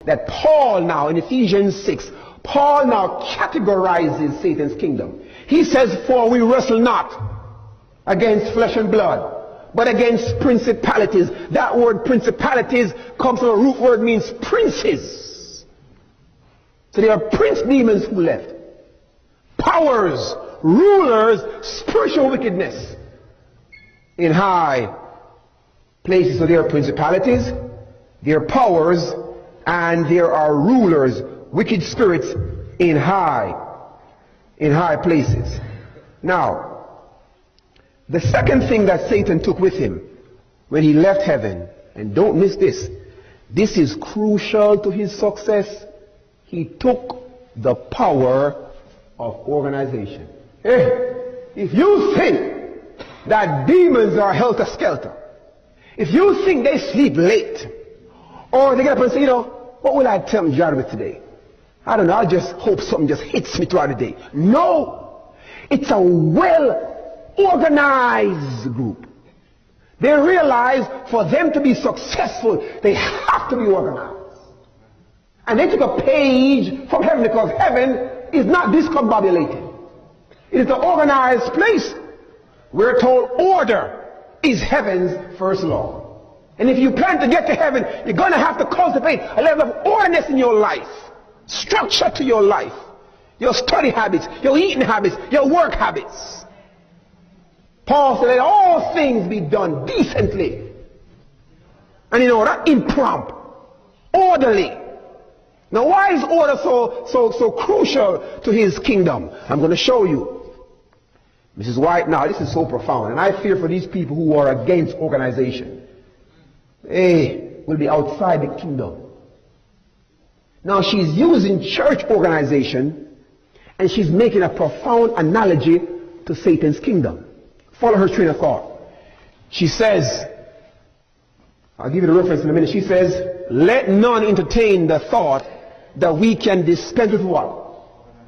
that Paul now, in Ephesians 6, Paul now categorizes Satan's kingdom. He says, for we wrestle not against flesh and blood, but against principalities. That word principalities comes from a root word, means princes. So there are prince demons who left. Powers, rulers, spiritual wickedness in high places. So there are principalities, there are powers, and there are rulers, wicked spirits in high places. Now, the second thing that Satan took with him when he left heaven, and don't miss this, this is crucial to his success, he took the power of organization. Hey, if you think that demons are helter-skelter, if you think they sleep late, or they get up and say, what will I tell them Jeremy today? I don't know, I just hope something just hits me throughout the day. No, it's a well-organized group. They realize for them to be successful, they have to be organized. And they took a page from heaven, because heaven is not discombobulated. It is an organized place. We're told order is heaven's first law. And if you plan to get to heaven, you're going to have to cultivate a level of orderliness in your life, structure to your life, your study habits, your eating habits, your work habits. Paul said, let all things be done decently and in order, impromptu, orderly. Now, why is order so crucial to his kingdom? I'm going to show you. Mrs. White, now this is so profound, and I fear for these people who are against organization. They will be outside the kingdom. Now, she's using church organization, and she's making a profound analogy to Satan's kingdom. Follow her train of thought. She says, I'll give you the reference in a minute. She says, let none entertain the thought that we can dispense with what?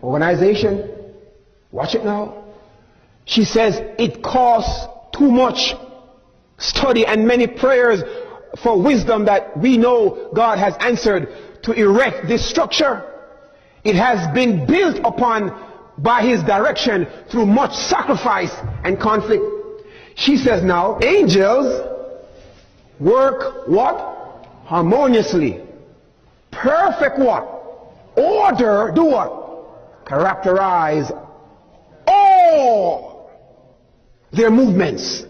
Organization. Watch it now. She says, it costs too much study and many prayers for wisdom that we know God has answered to erect this structure. It has been built upon by his direction through much sacrifice and conflict. She says now, angels work what? Harmoniously. Perfect what? Order, do what? Characterize all their movements.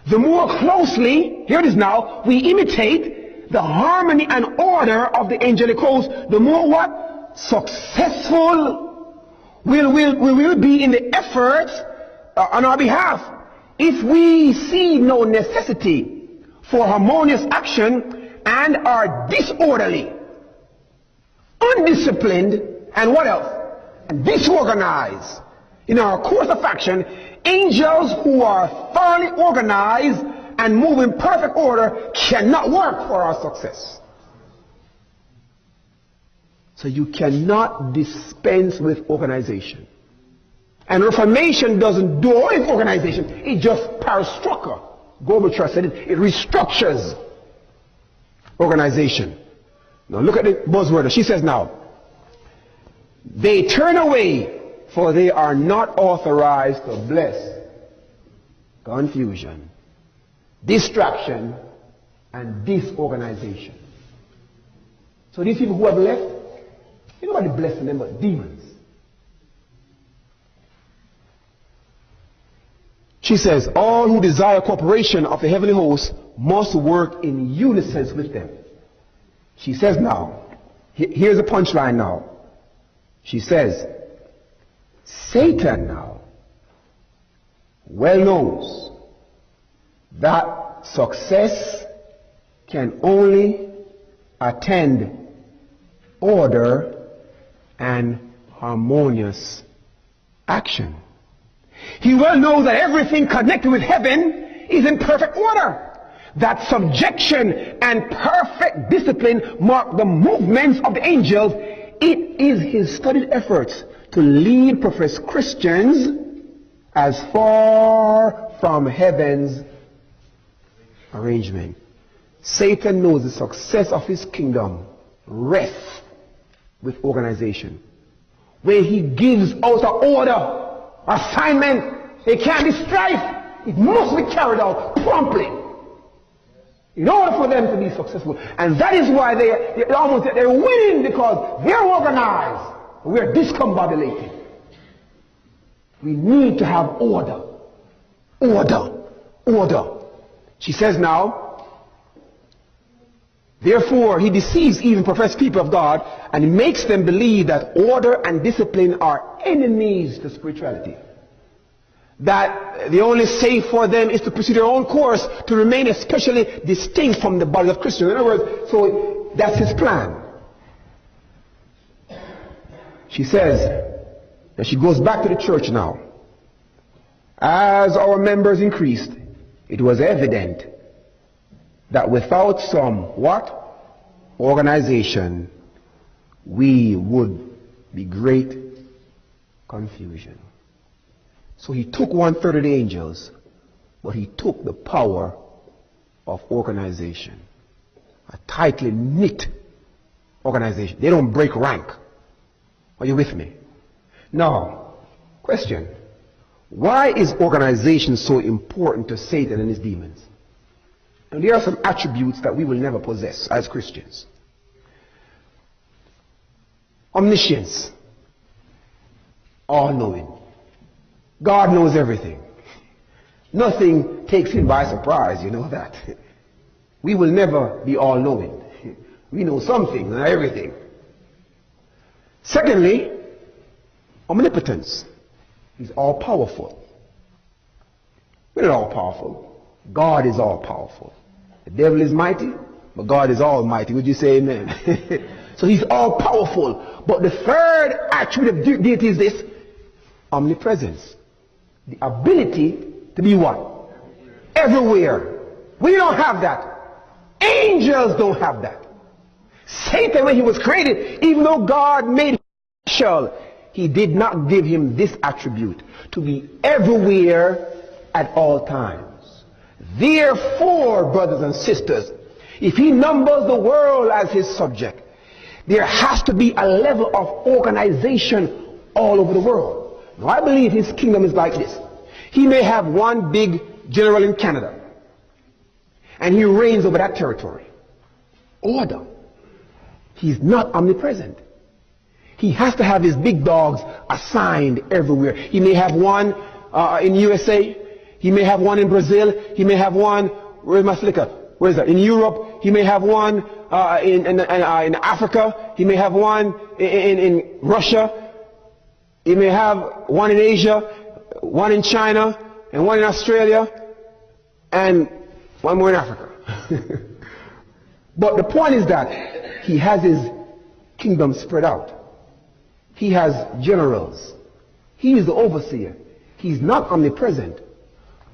The more closely, here it is now, we imitate the harmony and order of the angelic host, the more what? Successful we will be in the efforts on our behalf. If we see no necessity for harmonious action and are disorderly, undisciplined, and what else? And disorganized in our course of action, angels who are thoroughly organized and move in perfect order cannot work for our success. So you cannot dispense with organization. And Reformation doesn't do away with organization. It just parastructure. Gorbachev said it restructures organization. Now look at the buzzword. She says now, they turn away, for they are not authorized to bless. Confusion, distraction, and disorganization. So these people who have left, you know what they bless them but demons. She says, all who desire cooperation of the heavenly hosts must work in unison with them. She says now, here's the punchline now. She says, Satan now well knows that success can only attend order and harmonious action. He well knows that everything connected with heaven is in perfect order. That subjection and perfect discipline mark the movements of the angels. It is his studied efforts to lead professed Christians as far from heaven's arrangement. Satan knows the success of his kingdom rests with organization. When he gives out an order, assignment, it can't be strife. It must be carried out promptly in order for them to be successful. And that is why they're winning, because they're organized. We're discombobulated. We need to have order. Order. Order. She says now, therefore he deceives even professed people of God and makes them believe that order and discipline are enemies to spirituality. That the only safe for them is to pursue their own course, to remain especially distinct from the body of Christians. In other words, so that's his plan. She says that she goes back to the church now. As our members increased, it was evident that without some what? Organization, we would be great confusion. So he took 1/3 of the angels, but he took the power of organization. A tightly knit organization. They don't break rank. Are you with me? Now, question. Why is organization so important to Satan and his demons? And there are some attributes that we will never possess as Christians. Omniscience. All-knowing. God knows everything. Nothing takes him by surprise, you know that. We will never be all-knowing. We know something, not everything. Secondly, omnipotence. He's all-powerful. We're not all-powerful. God is all-powerful. The devil is mighty, but God is almighty. Would you say amen? So he's all-powerful. But the third attribute of deity is this: omnipresence. The ability to be what? Everywhere. We don't have that. Angels don't have that. Satan, when he was created, even though God made him special, he did not give him this attribute, to be everywhere at all times. Therefore, brothers and sisters, if he numbers the world as his subject, there has to be a level of organization all over the world. Now, I believe his kingdom is like this. He may have one big general in Canada, and he reigns over that territory. Order. He's not omnipresent. He has to have his big dogs assigned everywhere. He may have one in USA. He may have one in Brazil. He may have one, where's my flicker? Where is that? In Europe. He may have one in Africa. He may have one in Russia. He may have one in Asia, one in China, and one in Australia, and one more in Africa. But the point is that he has his kingdom spread out. He has generals. He is the overseer. He's not omnipresent.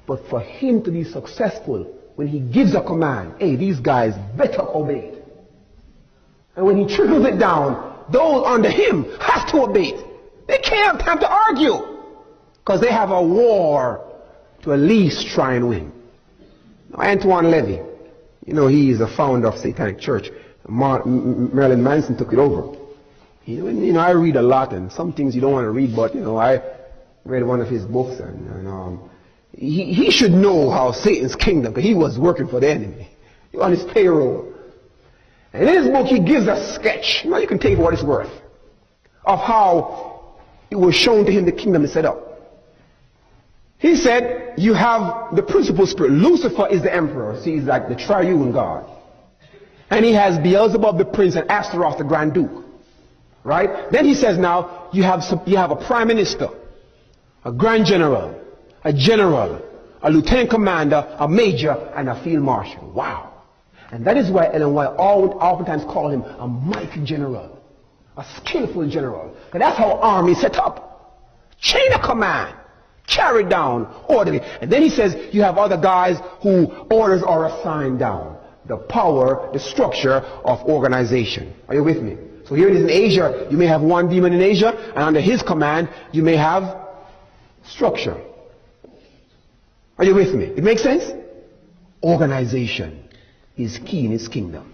But for him to be successful, when he gives a command, hey, these guys better obey it. And when he trickles it down, those under him have to obey it. They can't have time to argue, because they have a war to at least try and win. Now, Antoine Levy, you know, he is a founder of Satanic Church. Marilyn Manson took it over. You know, I read a lot, and some things you don't want to read, but, you know, I read one of his books, and he should know how Satan's kingdom, because he was working for the enemy. He was on his payroll. And in his book, he gives a sketch, you know, you can take what it's worth, of how it was shown to him the kingdom is set up. He said, you have the principal spirit. Lucifer is the emperor. See, he's like the triune God. And he has Beelzebub the prince and Astaroth the grand duke. Right? Then he says now, you have a prime minister, a grand general, a lieutenant commander, a major, and a field marshal. Wow. And that is why Ellen White oftentimes call him a mighty general, a skillful general. And that's how army set up. Chain of command, carried down, orderly. And then he says you have other guys who orders are assigned down. The power, the structure of organization. Are you with me? So here it is in Asia. You may have one demon in Asia, and under his command you may have structure. Are you with me? It makes sense? Organization is key in his kingdom.